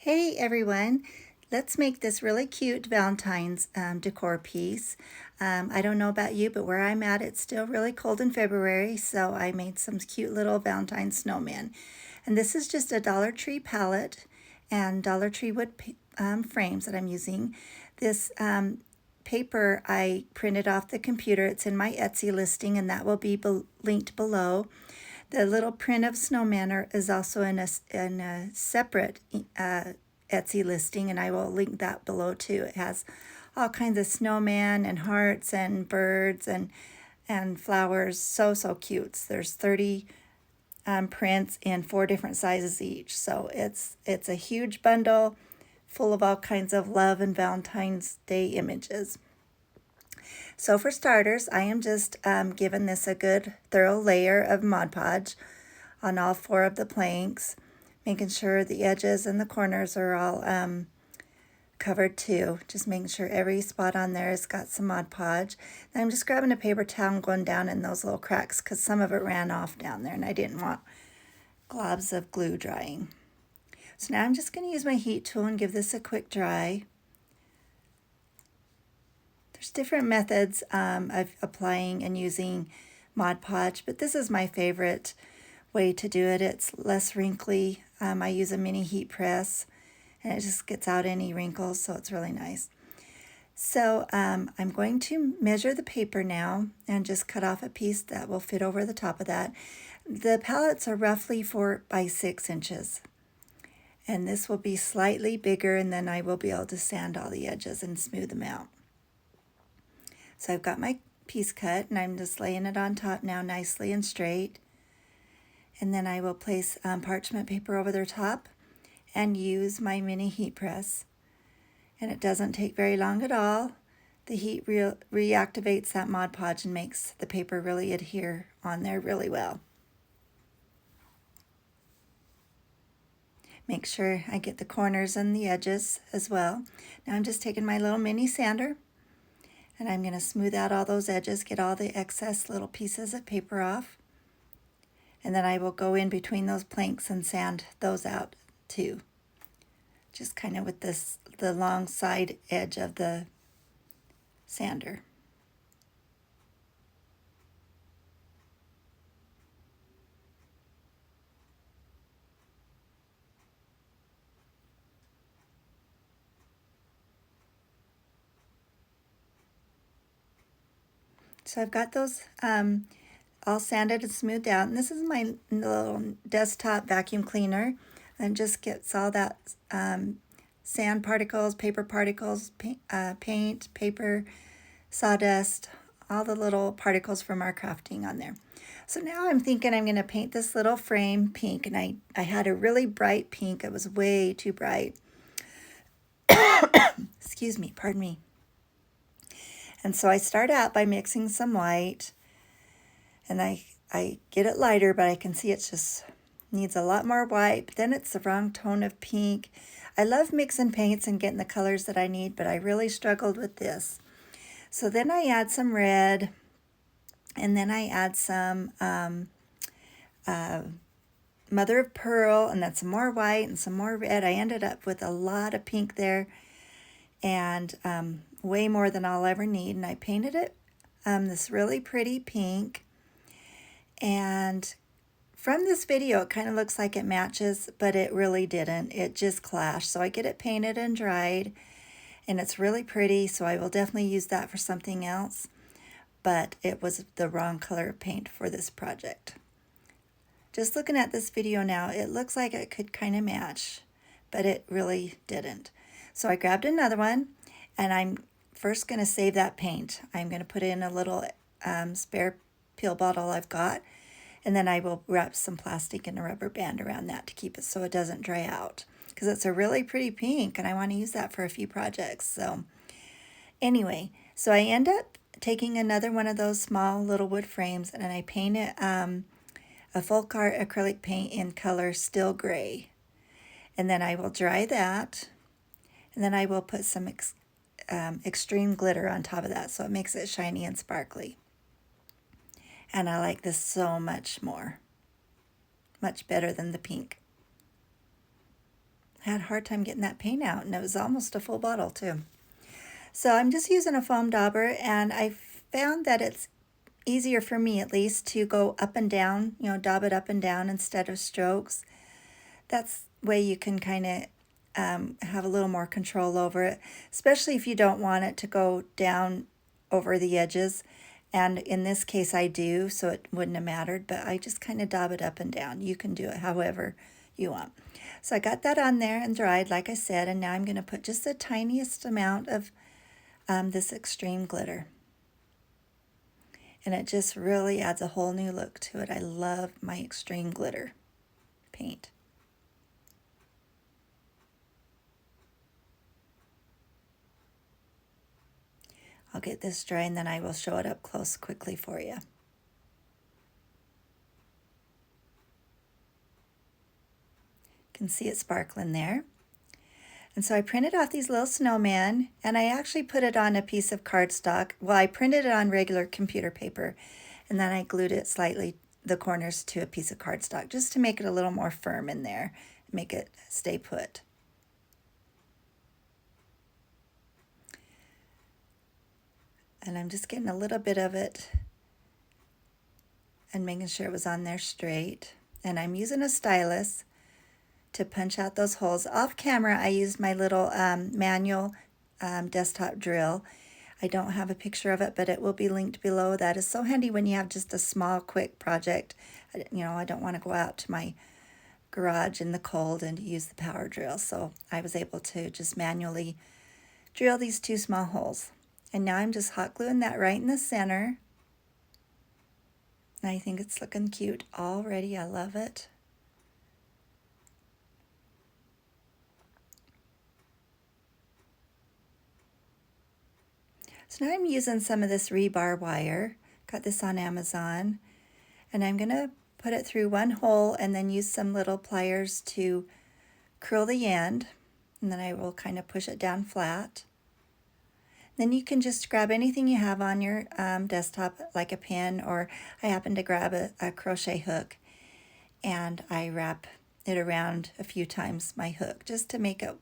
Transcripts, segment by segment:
Hey everyone, let's make this really cute Valentine's decor piece. I don't know about you, but where I'm at, it's still really cold in February, so I made some cute little Valentine snowmen. And this is just a Dollar Tree palette and Dollar Tree wood frames that I'm using. This paper I printed off the computer. It's in my Etsy listing, and that will be linked below. The little print of snowman is also in a separate Etsy listing, and I will link that below too. It has all kinds of snowman and hearts and birds and flowers. So cute. There's 30 prints in 4 different sizes each. So it's a huge bundle full of all kinds of love and Valentine's Day images. So for starters, I am just giving this a good thorough layer of Mod Podge on all 4 of the planks, making sure the edges and the corners are all covered too. Just making sure every spot on there has got some Mod Podge. And I'm just grabbing a paper towel and going down in those little cracks because some of it ran off down there and I didn't want globs of glue drying. So now I'm just going to use my heat tool and give this a quick dry. There's different methods of applying and using Mod Podge, but this is my favorite way to do it. It's less wrinkly. I use a mini heat press and it just gets out any wrinkles, so it's really nice. So I'm going to measure the paper now and just cut off a piece that will fit over the top of that. The palettes are roughly 4 by 6 inches. And this will be slightly bigger, and then I will be able to sand all the edges and smooth them out. So I've got my piece cut, and I'm just laying it on top now nicely and straight. And then I will place parchment paper over their top and use my mini heat press. And it doesn't take very long at all. The heat reactivates that Mod Podge and makes the paper really adhere on there really well. Make sure I get the corners and the edges as well. Now I'm just taking my little mini sander and I'm going to smooth out all those edges, get all the excess little pieces of paper off. And then I will go in between those planks and sand those out too. Just kind of with the long side edge of the sander. So I've got those all sanded and smoothed out. And this is my little desktop vacuum cleaner. And just gets all that sand particles, paper particles, paint, paper, sawdust, all the little particles from our crafting on there. So now I'm thinking I'm going to paint this little frame pink. And I had a really bright pink. It was way too bright. Excuse me, pardon me. And so I start out by mixing some white, and I get it lighter, but I can see it just needs a lot more white, but then it's the wrong tone of pink. I love mixing paints and getting the colors that I need, but I really struggled with this. So then I add some red, and then I add some mother of pearl, and then some more white and some more red. I ended up with a lot of pink there, and way more than I'll ever need. And I painted it this really pretty pink. And from this video, it kind of looks like it matches, but it really didn't. It just clashed. So I get it painted and dried, and it's really pretty. So I will definitely use that for something else. But it was the wrong color of paint for this project. Just looking at this video now, it looks like it could kind of match, but it really didn't. So I grabbed another one, and I'm first going to save that paint. I'm going to put in a little spare pill bottle I've got, and then I will wrap some plastic and a rubber band around that to keep it so it doesn't dry out, because it's a really pretty pink and I want to use that for a few projects. So anyway, so I end up taking another one of those small little wood frames, and I paint it a full car acrylic paint in color Still Gray. And then I will dry that, and then I will put some extreme glitter on top of that so it makes it shiny and sparkly. And I like this so much more. Much better than the pink. had a hard time getting that paint out, and it was almost a full bottle too. So I'm just using a foam dauber, and I found that it's easier for me at least to go up and down, daub it up and down instead of strokes. That's the way you can kind of have a little more control over it, especially if you don't want it to go down over the edges. And in this case I do, so it wouldn't have mattered, but I just kind of daub it up and down. You can do it however you want. So I got that on there and dried, like I said, and now I'm going to put just the tiniest amount of this extreme glitter. And it just really adds a whole new look to it. I love my extreme glitter paint. I'll get this dry and then I will show it up close quickly for you. You can see it sparkling there. And so I printed off these little snowmen, and I actually put it on a piece of cardstock. Well, I printed it on regular computer paper, and then I glued it slightly, the corners, to a piece of cardstock, just to make it a little more firm in there, make it stay put. And I'm just getting a little bit of it and making sure it was on there straight. And I'm using a stylus to punch out those holes. Off camera, I used my little manual desktop drill. I don't have a picture of it, but it will be linked below. That is so handy when you have just a small, quick project. I don't want to go out to my garage in the cold and use the power drill. So I was able to just manually drill these 2 small holes. And now I'm just hot gluing that right in the center. And I think it's looking cute already. I love it. So now I'm using some of this rebar wire. Got this on Amazon. And I'm going to put it through one hole and then use some little pliers to curl the end. And then I will kind of push it down flat. Then you can just grab anything you have on your desktop, like a pin, or I happen to grab a crochet hook, and I wrap it around a few times, my hook, just to make it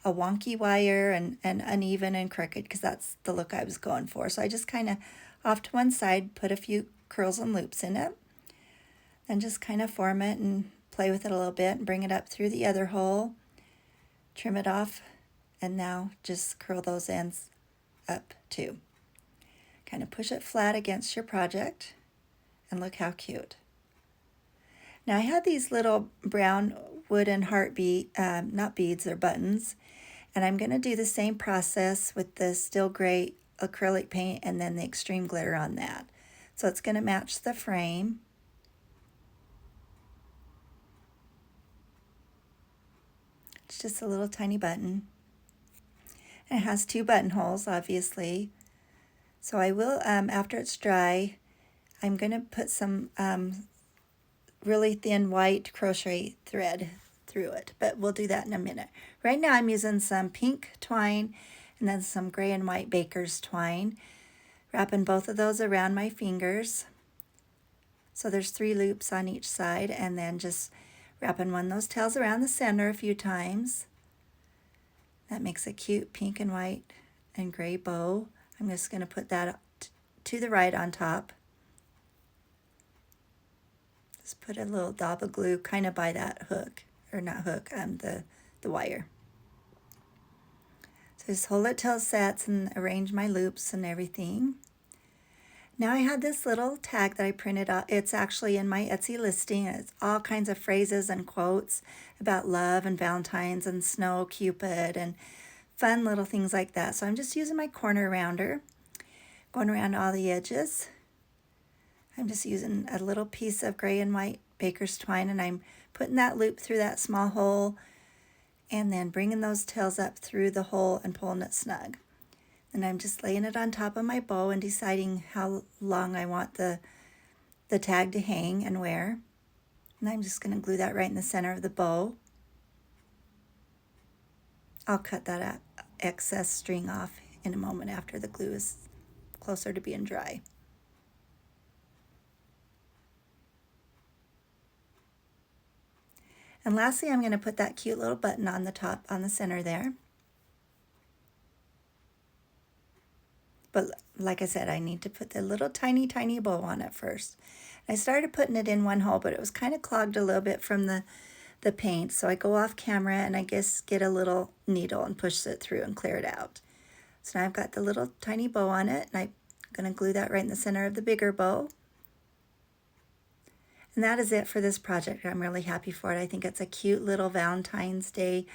a wonky wire and uneven and crooked, because that's the look I was going for. So I just kind of off to one side put a few curls and loops in it, and just kind of form it and play with it a little bit and bring it up through the other hole, trim it off, and now just curl those ends up too. Kind of push it flat against your project, and look how cute. Now I had these little brown wooden heart not beads, they're buttons, and I'm going to do the same process with the still gray acrylic paint and then the extreme glitter on that. So it's going to match the frame. It's just a little tiny button. And it has 2 buttonholes, obviously. So I will, after it's dry, I'm going to put some really thin white crochet thread through it, but we'll do that in a minute. Right now I'm using some pink twine and then some gray and white baker's twine, wrapping both of those around my fingers. So there's 3 loops on each side, and then just wrapping one of those tails around the center a few times. That makes a cute pink and white and gray bow. I'm just going to put that to the right on top. Just put a little dab of glue kind of by that hook, or not hook, the wire. So just hold it till it sets and arrange my loops and everything. Now I had this little tag that I printed out. It's actually in my Etsy listing. It's all kinds of phrases and quotes about love and Valentine's and snow, Cupid, and fun little things like that. So I'm just using my corner rounder, going around all the edges. I'm just using a little piece of gray and white baker's twine, and I'm putting that loop through that small hole and then bringing those tails up through the hole and pulling it snug. And I'm just laying it on top of my bow and deciding how long I want the tag to hang and wear. And I'm just going to glue that right in the center of the bow. I'll cut that excess string off in a moment after the glue is closer to being dry. And lastly, I'm going to put that cute little button on the top, on the center there. But like I said, I need to put the little tiny, tiny bow on it first. I started putting it in one hole, but it was kind of clogged a little bit from the paint. So I go off camera and I just get a little needle and push it through and clear it out. So now I've got the little tiny bow on it, and I'm going to glue that right in the center of the bigger bow. And that is it for this project. I'm really happy for it. I think it's a cute little Valentine's Day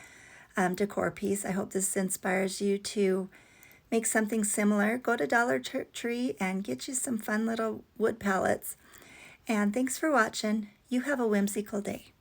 decor piece. I hope this inspires you to make something similar. Go to Dollar Tree and get you some fun little wood palettes. And thanks for watching. You have a whimsical day.